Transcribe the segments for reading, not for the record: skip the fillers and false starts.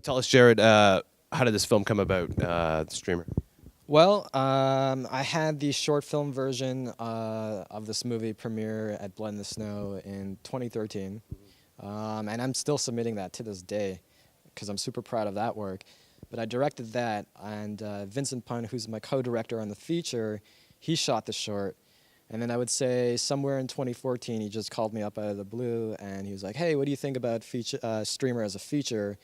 Tell us, Jared, how did this film come about, the streamer? Well, I had the short film version of this movie premiere at Blood in the Snow in 2013, and I'm still submitting that to this day because I'm super proud of that work. But I directed that, and Vincent Pun, who's my co-director on the feature, he shot the short. And then I would say somewhere in 2014, he just called me up out of the blue, and he was like, "Hey, what do you think about Streamer as a feature?"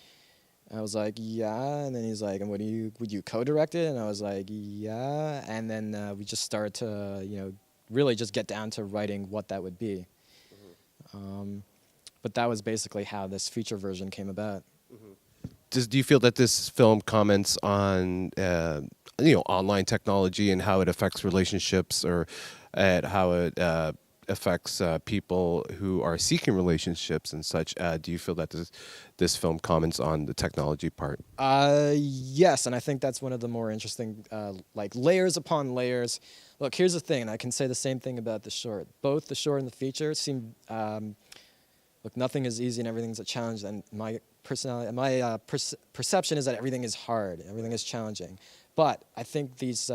I was like, yeah. And then he's like, and would you co-direct it? And I was like, yeah. And then we just started to, really just get down to writing what that would be. But that was basically how this feature version came about. Do you feel that this film comments on online technology and how it affects relationships, or at how it affects people who are seeking relationships and such? Do you feel that this film comments on the technology part? Yes, and I think that's one of the more interesting, like layers upon layers. Look, here's the thing, and I can say the same thing about the short. Both the short and the feature seem, look, nothing is easy and everything's a challenge, and my personality, my perception is that everything is hard, everything is challenging. But I think these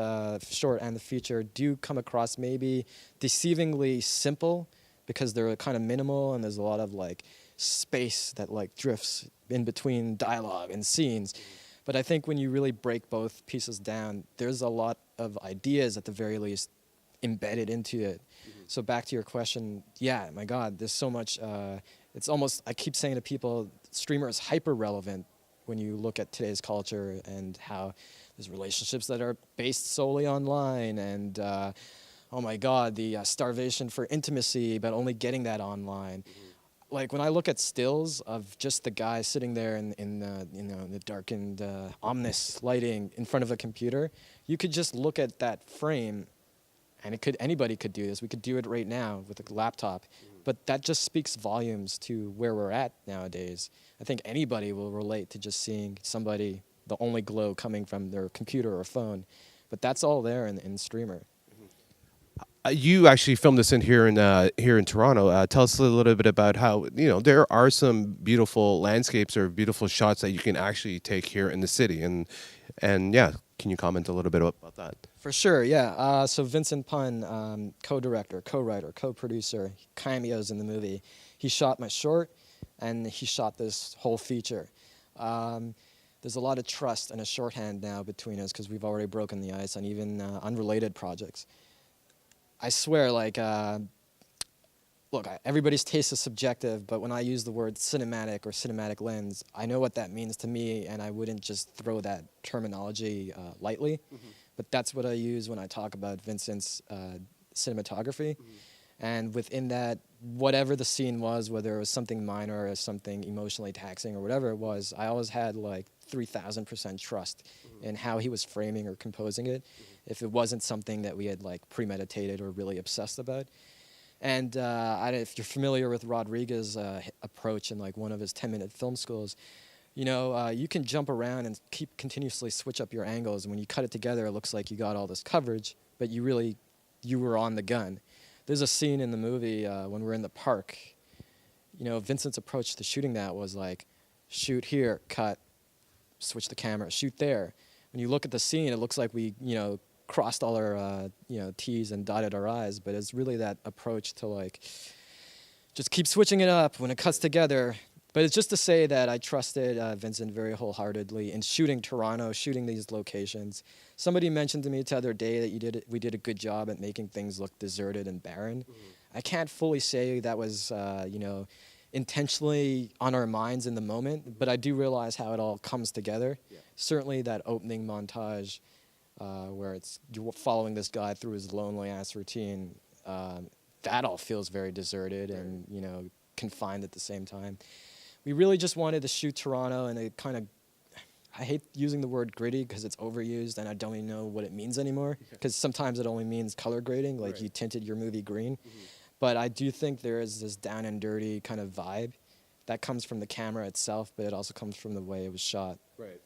short and the feature do come across maybe deceivingly simple because they're kind of minimal and there's a lot of like space that like drifts in between dialogue and scenes. But I think when you really break both pieces down, there's a lot of ideas at the very least embedded into it. So back to your question, yeah, my God, there's so much. It's almost, I keep saying to people, streamer is hyper relevant when you look at today's culture and how there's relationships that are based solely online and oh my God, the starvation for intimacy, but only getting that online. Like when I look at stills of just the guy sitting there in the darkened, ominous lighting in front of a computer, you could just look at that frame, and anybody could do this. We could do it right now with a laptop, but that just speaks volumes to where we're at nowadays. I think anybody will relate to just seeing somebody, the only glow coming from their computer or phone, but that's all there in Streamer. You actually filmed this here in Toronto. Tell us a little bit about how there are some beautiful landscapes or beautiful shots that you can actually take here in the city, and yeah, can you comment a little bit about that? For sure, yeah. So Vincent Pun, co-director, co-writer, co-producer, cameos in the movie. He shot my short, and he shot this whole feature. There's a lot of trust and a shorthand now between us because we've already broken the ice on even unrelated projects. I swear, like, look, everybody's taste is subjective, but when I use the word cinematic or cinematic lens, I know what that means to me, and I wouldn't just throw that terminology lightly. But that's what I use when I talk about Vincent's cinematography. And within that, whatever the scene was, whether it was something minor or something emotionally taxing or whatever it was, I always had like 3,000% trust in how he was framing or composing it, if it wasn't something that we had like premeditated or really obsessed about. And if you're familiar with Rodriguez's approach in like one of his 10-minute film schools, you can jump around and keep continuously switch up your angles. And when you cut it together, it looks like you got all this coverage, but you were on the gun. There's a scene in the movie when we're in the park. Vincent's approach to shooting that was like, shoot here, cut, switch the camera, shoot there. When you look at the scene, it looks like we, crossed all our, T's and dotted our I's, but it's really that approach to like, just keep switching it up when it cuts together. But it's just to say that I trusted Vincent very wholeheartedly in shooting Toronto, shooting these locations. Somebody mentioned to me the other day that we did a good job at making things look deserted and barren. I can't fully say that was, intentionally on our minds in the moment, but I do realize how it all comes together. Yeah. Certainly that opening montage where you're following this guy through his lonely-ass routine, that all feels very deserted and, confined at the same time. We really just wanted to shoot Toronto, and it kind of, I hate using the word gritty because it's overused and I don't even know what it means anymore, because sometimes it only means color grading, like you tinted your movie green. But I do think there is this down and dirty kind of vibe that comes from the camera itself, but it also comes from the way it was shot. Right.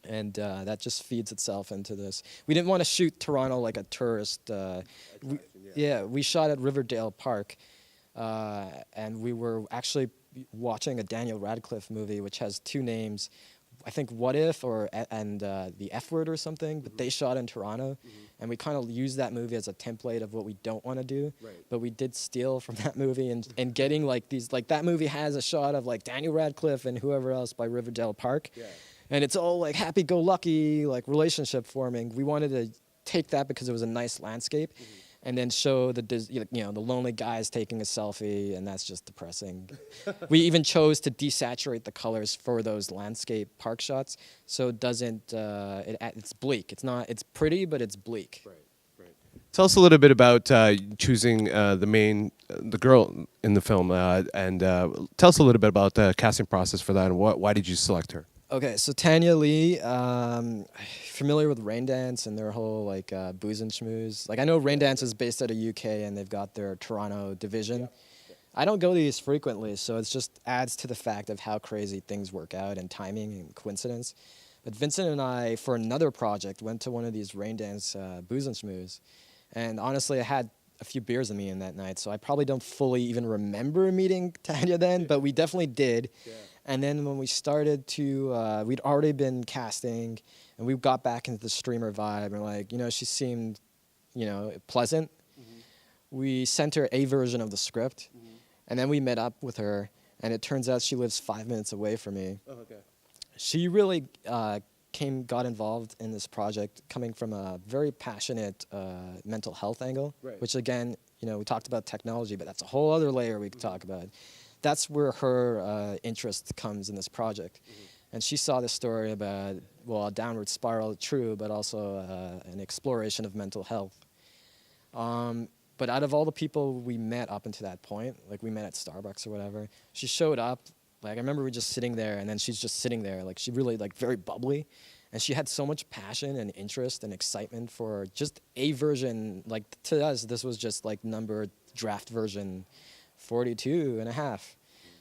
And that just feeds itself into this. We didn't want to shoot Toronto like a tourist. We shot at Riverdale Park, and we were actually watching a Daniel Radcliffe movie, which has two names, I think What If and the F Word or something, but they shot in Toronto, and we kind of used that movie as a template of what we don't want to do. Right. But we did steal from that movie and getting like these, like that movie has a shot of like Daniel Radcliffe and whoever else by Riverdale Park, and it's all like happy-go-lucky, like relationship forming. We wanted to take that because it was a nice landscape. And then show the the lonely guys taking a selfie, and that's just depressing. We even chose to desaturate the colors for those landscape park shots, so it doesn't. It's bleak. It's pretty, but it's bleak. Right. Tell us a little bit about choosing the girl in the film, and tell us a little bit about the casting process for that, and why did you select her? Okay, so Tanya Lee, familiar with Raindance and their whole like booze and schmooze. Like I know Raindance is based out of UK and they've got their Toronto division. I don't go to these frequently, so it just adds to the fact of how crazy things work out and timing and coincidence. But Vincent and I, for another project, went to one of these Raindance booze and schmooze, and honestly, I had a few beers in me in that night, so I probably don't fully even remember meeting Tanya then, but we definitely did. And then when we started to, we'd already been casting, and we got back into the streamer vibe, and like, she seemed, pleasant. We sent her a version of the script, and then we met up with her, and it turns out she lives 5 minutes away from me. Oh, okay. She really got involved in this project coming from a very passionate mental health angle, Right. which again, we talked about technology, but that's a whole other layer we could talk about. That's where her interest comes in this project. And she saw this story about, a downward spiral, true, but also an exploration of mental health. But out of all the people we met up until that point, like we met at Starbucks or whatever, she showed up. Like I remember we were just sitting there, and then she's just sitting there, like she really like very bubbly, and she had so much passion and interest and excitement for just a version. Like to us, this was just like numbered draft version 42 and a half.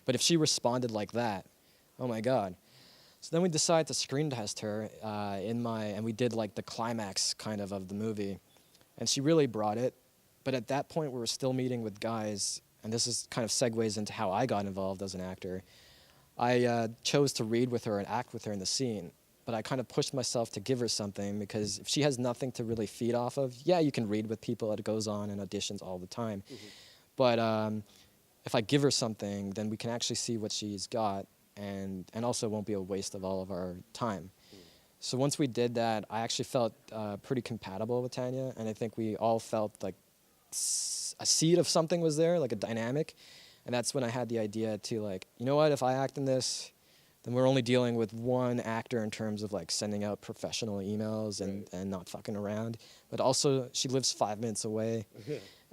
But if she responded like that, oh my God. So then we decided to screen test her and we did like the climax kind of the movie, and she really brought it. But at that point, we were still meeting with guys, and this is kind of segues into how I got involved as an actor. I chose to read with her and act with her in the scene, but I kind of pushed myself to give her something, because if she has nothing to really feed off of, yeah, you can read with people, it goes on in auditions all the time. But if I give her something, then we can actually see what she's got, and also won't be a waste of all of our time. So once we did that, I actually felt pretty compatible with Tanya, and I think we all felt like a seed of something was there, like a dynamic. And that's when I had the idea to like, you know what, if I act in this, then we're only dealing with one actor in terms of like sending out professional emails and not fucking around. But also, she lives 5 minutes away,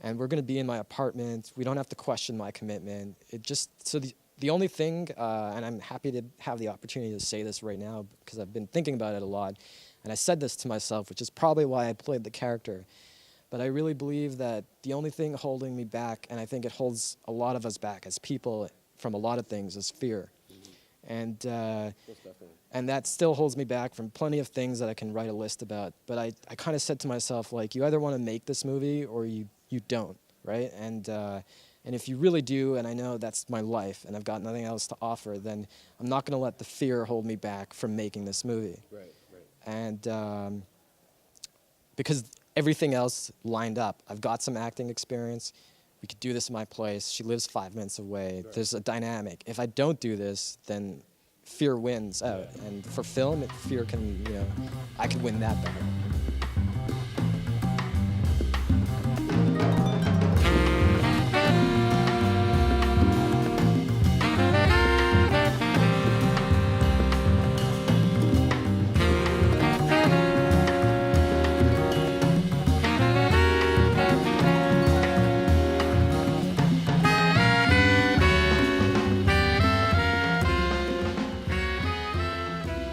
and we're gonna be in my apartment. We don't have to question my commitment. So the only thing, and I'm happy to have the opportunity to say this right now because I've been thinking about it a lot, and I said this to myself, which is probably why I played the character. But I really believe that the only thing holding me back, and I think it holds a lot of us back as people from a lot of things, is fear. And that still holds me back from plenty of things that I can write a list about. But I kind of said to myself, like, you either want to make this movie or you don't, right? And if you really do, and I know that's my life and I've got nothing else to offer, then I'm not going to let the fear hold me back from making this movie. Right. And because everything else lined up. I've got some acting experience. We could do this in my place. She lives 5 minutes away. Right. There's a dynamic. If I don't do this, then fear wins out. And for film, fear can, I could win that battle.